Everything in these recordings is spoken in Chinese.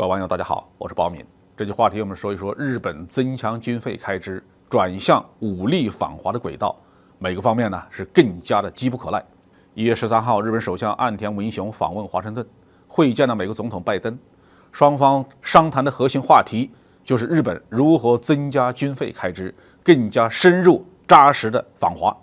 各位网友，大家好，我是包敏。这期话题我们说一说日本增强军费开支，转向武力反华的轨道，每个方面呢是更加的急不可耐。1月13号，日本首相岸田文雄访问华盛顿，会见了美国总统拜登，双方商谈的核心话题就是日本如何增加军费开支，更加深入扎实的反华。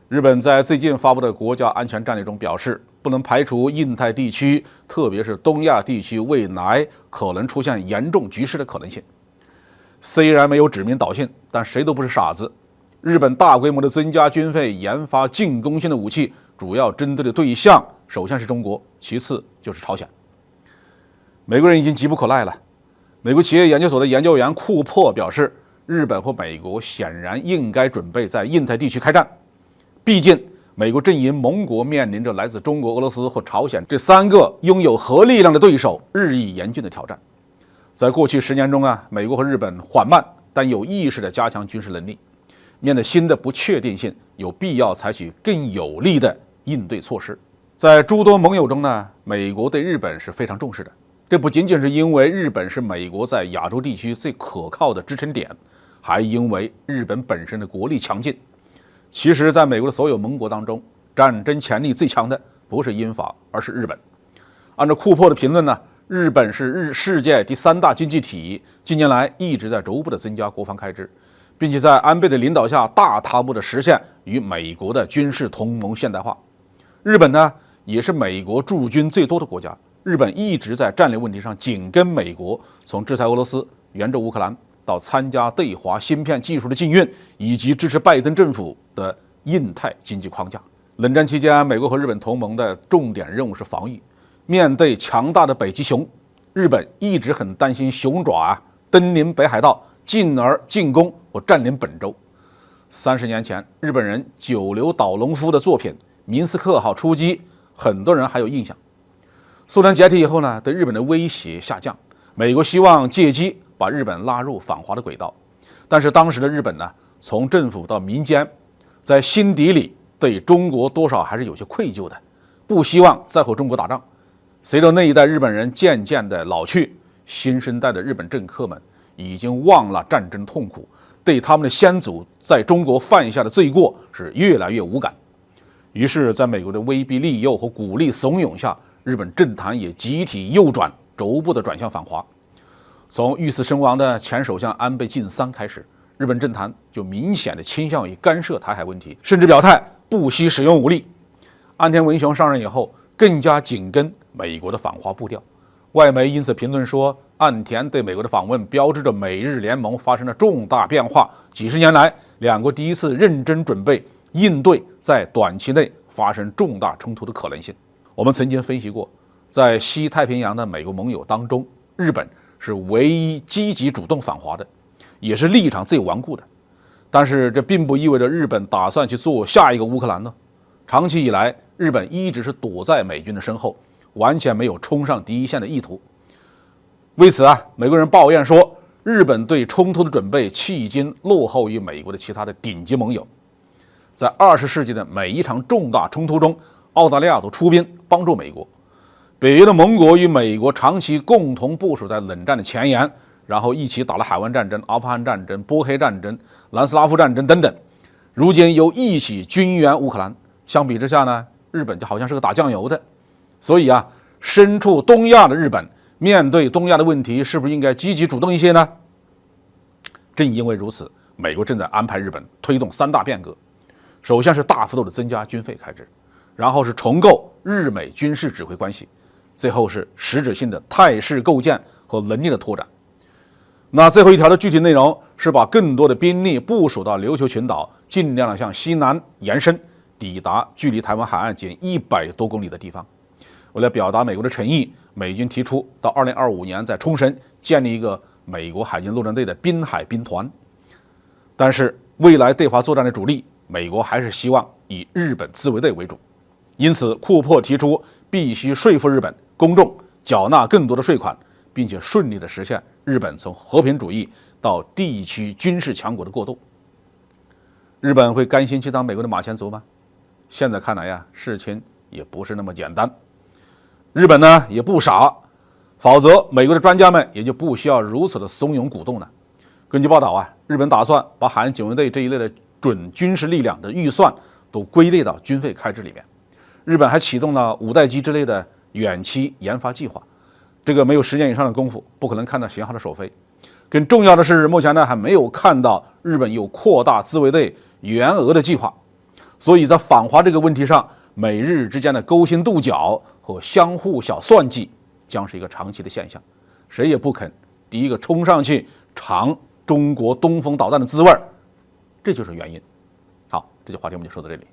日本在最近发布的国家安全战略中表示，不能排除印太地区，特别是东亚地区未来可能出现严重局势的可能性。虽然没有指名道姓，但谁都不是傻子。日本大规模的增加军费，研发进攻性的武器，主要针对的对象首先是中国，其次就是朝鲜。美国人已经急不可耐了。美国企业研究所的研究员库珀表示，日本和美国显然应该准备在印太地区开战。毕竟美国阵营盟国面临着来自中国、俄罗斯和朝鲜这3个拥有核力量的对手日益严峻的挑战。在过去10年中美国和日本缓慢但有意识地加强军事能力，面对新的不确定性，有必要采取更有力的应对措施。在诸多盟友中美国对日本是非常重视的，这不仅仅是因为日本是美国在亚洲地区最可靠的支撑点，还因为日本本身的国力强劲。其实在美国的所有盟国当中，战争潜力最强的不是英法，而是日本。按照库珀的评论日本是世界第3大经济体，近年来一直在逐步的增加国防开支，并且在安倍的领导下大踏步的实现与美国的军事同盟现代化。日本也是美国驻军最多的国家，日本一直在战略问题上紧跟美国，从制裁俄罗斯、援助乌克兰到参加对华芯片技术的禁运，以及支持拜登政府的印太经济框架。冷战期间，美国和日本同盟的重点任务是防御。面对强大的北极熊，日本一直很担心熊爪登临北海道，进而进攻或占领本州。30年前，日本人九流岛隆夫的作品《明斯克号》出击，很多人还有印象。苏联解体以后对日本的威胁下降，美国希望借机把日本拉入反华的轨道。但是当时的日本从政府到民间，在心底里对中国多少还是有些愧疚的，不希望再和中国打仗。随着那一代日本人渐渐的老去，新生代的日本政客们已经忘了战争痛苦，对他们的先祖在中国犯下的罪过是越来越无感。于是在美国的威逼利诱和鼓励怂恿下，日本政坛也集体右转，逐步的转向反华。从遇刺身亡的前首相安倍晋三开始，日本政坛就明显的倾向于干涉台海问题，甚至表态不惜使用武力。岸田文雄上任以后，更加紧跟美国的反华步调。外媒因此评论说，岸田对美国的访问标志着美日联盟发生了重大变化，几十年来两国第一次认真准备应对在短期内发生重大冲突的可能性。我们曾经分析过，在西太平洋的美国盟友当中，日本是唯一积极主动反华的，也是立场最顽固的。但是这并不意味着日本打算去做下一个乌克兰呢。长期以来，日本一直是躲在美军的身后，完全没有冲上第一线的意图。为此美国人抱怨说，日本对冲突的准备迄今落后于美国的其他的顶级盟友。在20世纪的每一场重大冲突中，澳大利亚都出兵帮助美国。北约的盟国与美国长期共同部署在冷战的前沿，然后一起打了海湾战争、阿富汗战争、波黑战争、南斯拉夫战争等等，如今又一起军援乌克兰。相比之下日本就好像是个打酱油的。所以身处东亚的日本，面对东亚的问题，是不是应该积极主动一些呢？正因为如此，美国正在安排日本推动3大变革。首先是大幅度的增加军费开支，然后是重构日美军事指挥关系，最后是实质性的态势构建和能力的拓展。那最后一条的具体内容是把更多的兵力部署到琉球群岛，尽量的向西南延伸，抵达距离台湾海岸仅100多公里的地方。为了表达美国的诚意，美军提出到2025年在冲绳建立一个美国海军陆战队的滨海兵团。但是未来对华作战的主力，美国还是希望以日本自卫队为主。因此库珀提出必须说服日本公众缴纳更多的税款，并且顺利的实现日本从和平主义到地区军事强国的过渡。日本会甘心去当美国的马前卒吗？现在看来事情也不是那么简单。日本也不傻，否则美国的专家们也就不需要如此的怂恿鼓动了。根据报道啊，日本打算把海岸警卫队这一类的准军事力量的预算都归类到军费开支里面。日本还启动了5代机之类的远期研发计划，这个没有10年以上的功夫，不可能看到型号的首飞。更重要的是，目前呢还没有看到日本有扩大自卫队员额的计划，所以在访华这个问题上，美日之间的勾心斗角和相互小算计将是一个长期的现象，谁也不肯第一个冲上去尝中国东风导弹的滋味，这就是原因。好，这期话题我们就说到这里。